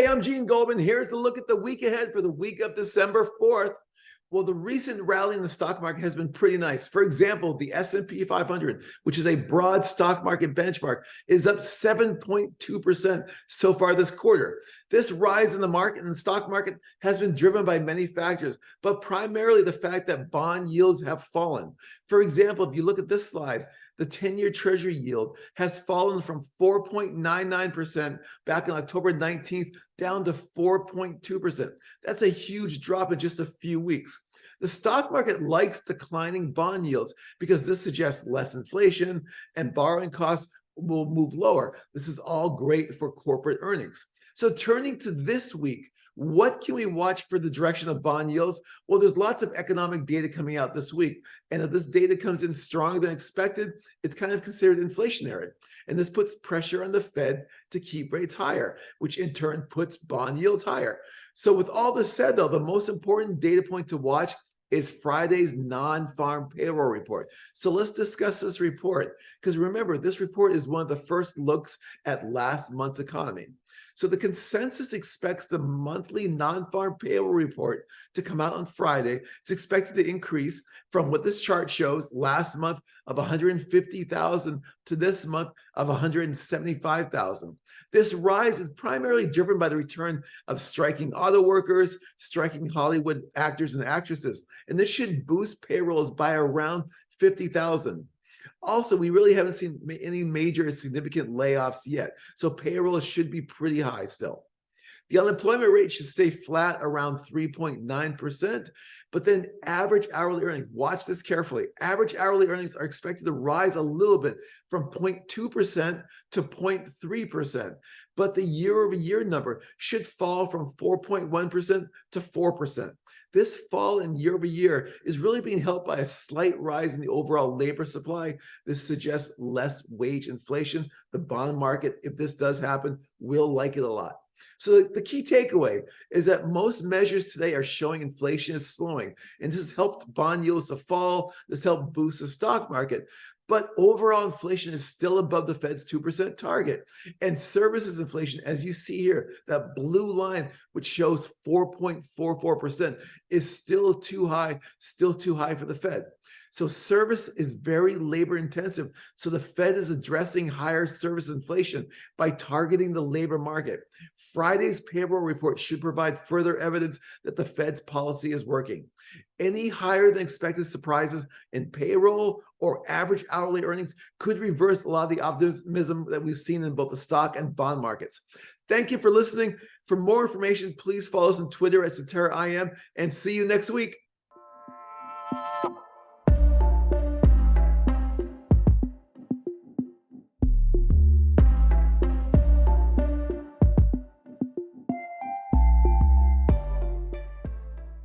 Hey, I'm Gene Goldman. Here's a look at the week ahead for the week of December 4th. Well, the recent rally in the stock market has been pretty nice. For example, the S&P 500, which is a broad stock market benchmark, is up 7.2% so far this quarter. This rise in the market and the stock market has been driven by many factors, but primarily the fact that bond yields have fallen. For example, if you look at this slide, the 10-year Treasury yield has fallen from 4.99% back on October 19th down to 4.2%. That's a huge drop in just a few weeks. The stock market likes declining bond yields because this suggests less inflation and borrowing costs will move lower. This is all great for corporate earnings. So turning to this week, what can we watch for the direction of bond yields? Well, there's lots of economic data coming out this week. And if this data comes in stronger than expected, it's kind of considered inflationary. And this puts pressure on the Fed to keep rates higher, which in turn puts bond yields higher. So with all this said, though, the most important data point to watch is Friday's non-farm payroll report. So let's discuss this report, because remember, this report is one of the first looks at last month's economy. So the consensus expects the monthly non-farm payroll report to come out on Friday. It's expected to increase from what this chart shows last month of 150,000 to this month of 175,000. This rise is primarily driven by the return of striking auto workers, striking Hollywood actors and actresses, and this should boost payrolls by around 50,000. Also, we really haven't seen any major significant layoffs yet, so payroll should be pretty high still. The unemployment rate should stay flat around 3.9%, but then average hourly earnings, watch this carefully, average hourly earnings are expected to rise a little bit from 0.2% to 0.3%, but the year-over-year number should fall from 4.1% to 4%. This fall in year-over-year is really being helped by a slight rise in the overall labor supply. This suggests less wage inflation. The bond market, if this does happen, will like it a lot. So the key takeaway is that most measures today are showing inflation is slowing, and this has helped bond yields to fall. This helped boost the stock market. But overall inflation is still above the Fed's 2% target. And services inflation, as you see here, that blue line, which shows 4.44%, is still too high for the Fed. So service is very labor intensive. So the Fed is addressing higher service inflation by targeting the labor market. Friday's payroll report should provide further evidence that the Fed's policy is working. Any higher than expected surprises in payroll or average hourly earnings could reverse a lot of the optimism that we've seen in both the stock and bond markets. Thank you for listening. For more information, please follow us on Twitter at Cetera IM, and see you next week.